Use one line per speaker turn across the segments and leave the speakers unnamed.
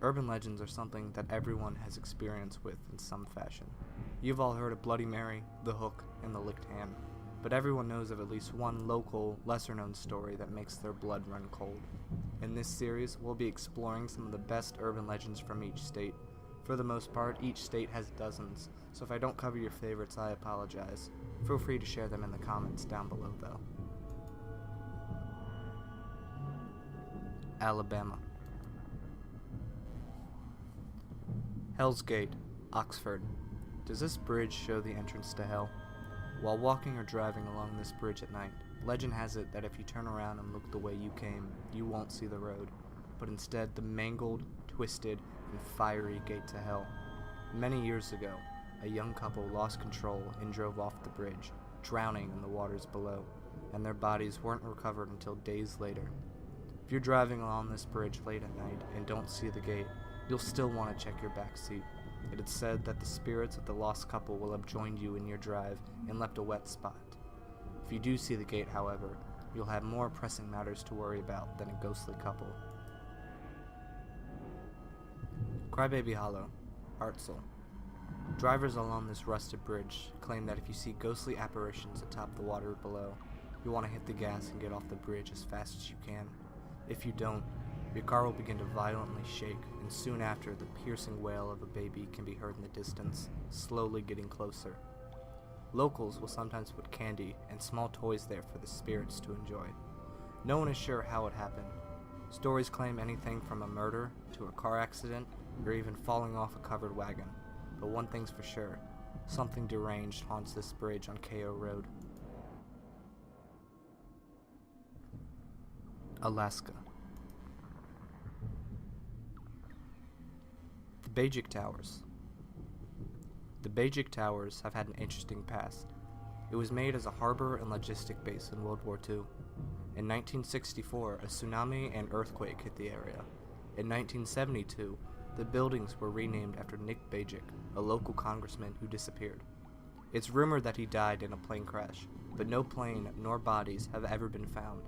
Urban legends are something that everyone has experience with in some fashion. You've all heard of Bloody Mary, the Hook, and the Licked Hand, but everyone knows of at least one local, lesser-known story that makes their blood run cold. In this series, we'll be exploring some of the best urban legends from each state. For the most part, each state has dozens, so if I don't cover your favorites, I apologize. Feel free to share them in the comments down below, though. Alabama. Hell's Gate, Oxford. Does this bridge show the entrance to hell? While walking or driving along this bridge at night, legend has it that if you turn around and look the way you came, you won't see the road, but instead the mangled, twisted, and fiery gate to hell. Many years ago, a young couple lost control and drove off the bridge, drowning in the waters below, and their bodies weren't recovered until days later. If you're driving along this bridge late at night and don't see the gate, you'll still want to check your back seat. It is said that the spirits of the lost couple will have joined you in your drive and left a wet spot. If you do see the gate, however, you'll have more pressing matters to worry about than a ghostly couple. Crybaby Hollow, Hartzell. Drivers along this rusted bridge claim that if you see ghostly apparitions atop the water below, you want to hit the gas and get off the bridge as fast as you can. If you don't, your car will begin to violently shake, and soon after, the piercing wail of a baby can be heard in the distance, slowly getting closer. Locals will sometimes put candy and small toys there for the spirits to enjoy. No one is sure how it happened. Stories claim anything from a murder to a car accident or even falling off a covered wagon. But one thing's for sure, something deranged haunts this bridge on KO Road. Alaska. The Bajik Towers. The Bajik Towers have had an interesting past. It was made as a harbor and logistic base in World War II. In 1964, a tsunami and earthquake hit the area. In 1972, the buildings were renamed after Nick Bajik, a local congressman who disappeared. It's rumored that he died in a plane crash, but no plane nor bodies have ever been found.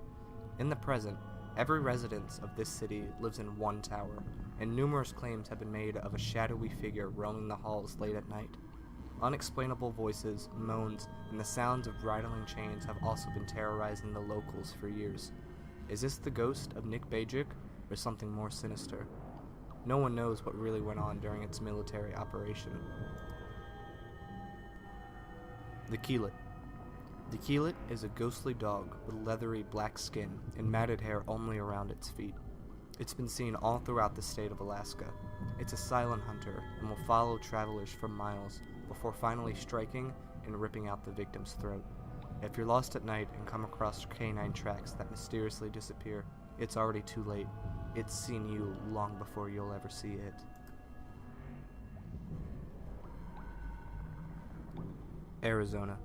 In the present, every resident of this city lives in one tower, and numerous claims have been made of a shadowy figure roaming the halls late at night. Unexplainable voices, moans, and the sounds of rattling chains have also been terrorizing the locals for years. Is this the ghost of Nick Bajik, or something more sinister? No one knows what really went on during its military operation. The Keelet. The Keelet is a ghostly dog with leathery black skin and matted hair only around its feet. It's been seen all throughout the state of Alaska. It's a silent hunter and will follow travelers for miles before finally striking and ripping out the victim's throat. If you're lost at night and come across canine tracks that mysteriously disappear, it's already too late. It's seen you long before you'll ever see it. Arizona.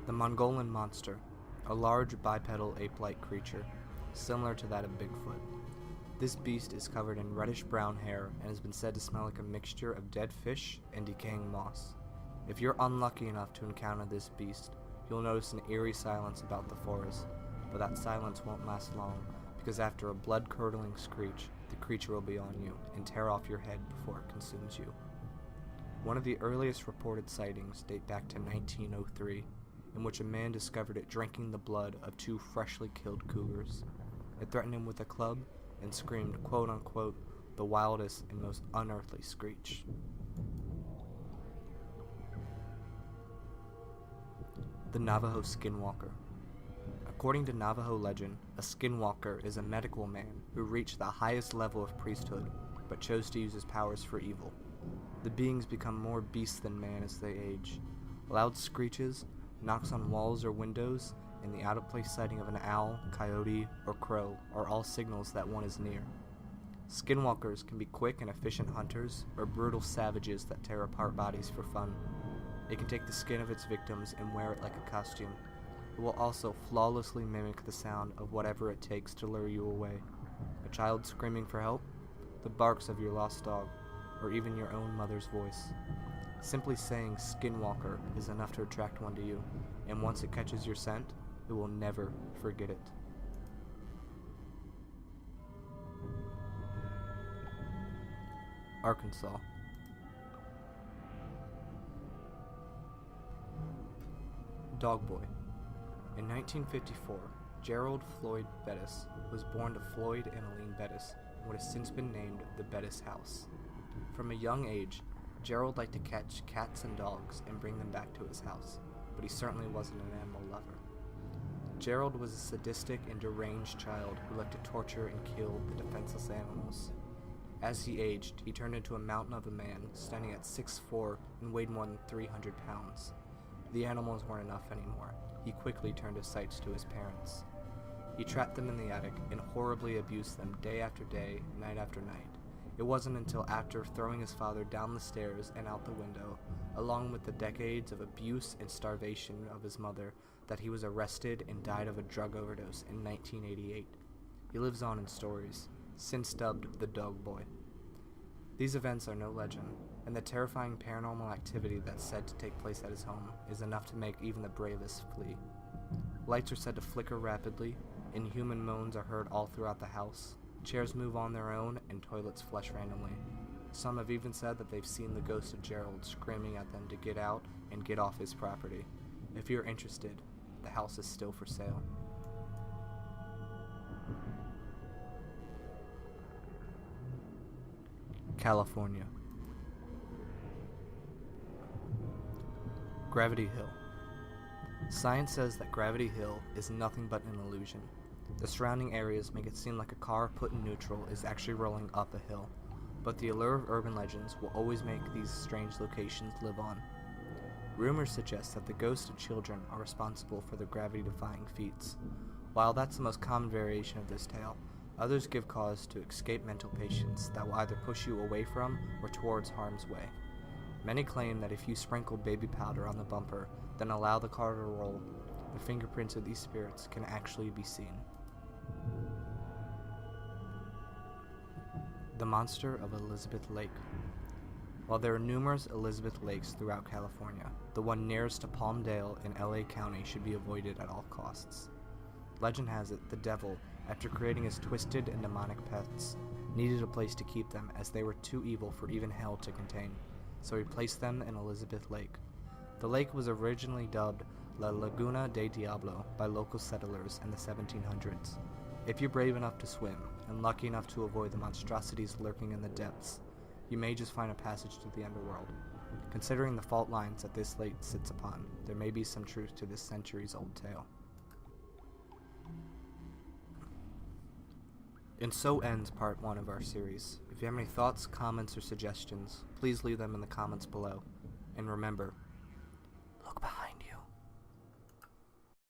The Mongolian Monster, a large bipedal ape-like creature, similar to that of Bigfoot. This beast is covered in reddish-brown hair and has been said to smell like a mixture of dead fish and decaying moss. If you're unlucky enough to encounter this beast, you'll notice an eerie silence about the forest, but that silence won't last long, because after a blood-curdling screech, the creature will be on you and tear off your head before it consumes you. One of the earliest reported sightings date back to 1903, in which a man discovered it drinking the blood of two freshly killed cougars. It threatened him with a club and screamed, quote-unquote, the wildest and most unearthly screech. The Navajo Skinwalker. According to Navajo legend, a skinwalker is a medical man who reached the highest level of priesthood, but chose to use his powers for evil. The beings become more beast than man as they age. Loud screeches, knocks on walls or windows, and the out-of-place sighting of an owl, coyote, or crow are all signals that one is near. Skinwalkers can be quick and efficient hunters, or brutal savages that tear apart bodies for fun. It can take the skin of its victims and wear it like a costume. It will also flawlessly mimic the sound of whatever it takes to lure you away. A child screaming for help, the barks of your lost dog, or even your own mother's voice. Simply saying Skinwalker is enough to attract one to you, and once it catches your scent, it will never forget it. Arkansas. Dog Boy. In 1954, Gerald Floyd Bettis was born to Floyd and Aline Bettis in what has since been named the Bettis House. From a young age, Gerald liked to catch cats and dogs and bring them back to his house, but he certainly wasn't an animal lover. Gerald was a sadistic and deranged child who liked to torture and kill the defenseless animals. As he aged, he turned into a mountain of a man, standing at 6'4" and weighed more than 300 pounds. The animals weren't enough anymore. He quickly turned his sights to his parents. He trapped them in the attic and horribly abused them day after day, night after night. It wasn't until after throwing his father down the stairs and out the window, along with the decades of abuse and starvation of his mother, that he was arrested and died of a drug overdose in 1988. He lives on in stories, since dubbed the Dog Boy. These events are no legend, and the terrifying paranormal activity that's said to take place at his home is enough to make even the bravest flee. Lights are said to flicker rapidly, inhuman moans are heard all throughout the house, chairs move on their own, and toilets flush randomly. Some have even said that they've seen the ghost of Gerald screaming at them to get out and get off his property. If you're interested, the house is still for sale. California. Gravity Hill. Science says that Gravity Hill is nothing but an illusion. The surrounding areas make it seem like a car put in neutral is actually rolling up a hill, but the allure of urban legends will always make these strange locations live on. Rumors suggest that the ghosts of children are responsible for the gravity-defying feats. While that's the most common variation of this tale, others give cause to escape mental patients that will either push you away from or towards harm's way. Many claim that if you sprinkle baby powder on the bumper, then allow the car to roll, the fingerprints of these spirits can actually be seen. The Monster of Elizabeth Lake. While there are numerous Elizabeth Lakes throughout California, the one nearest to Palmdale in LA County should be avoided at all costs. Legend has it the devil, after creating his twisted and demonic pets, needed a place to keep them as they were too evil for even hell to contain, so he placed them in Elizabeth Lake. The lake was originally dubbed La Laguna de Diablo by local settlers in the 1700s. If you're brave enough to swim, and lucky enough to avoid the monstrosities lurking in the depths, you may just find a passage to the underworld. Considering the fault lines that this lake sits upon, there may be some truth to this centuries-old tale. And so ends part 1 of our series. If you have any thoughts, comments, or suggestions, please leave them in the comments below. And remember, look behind.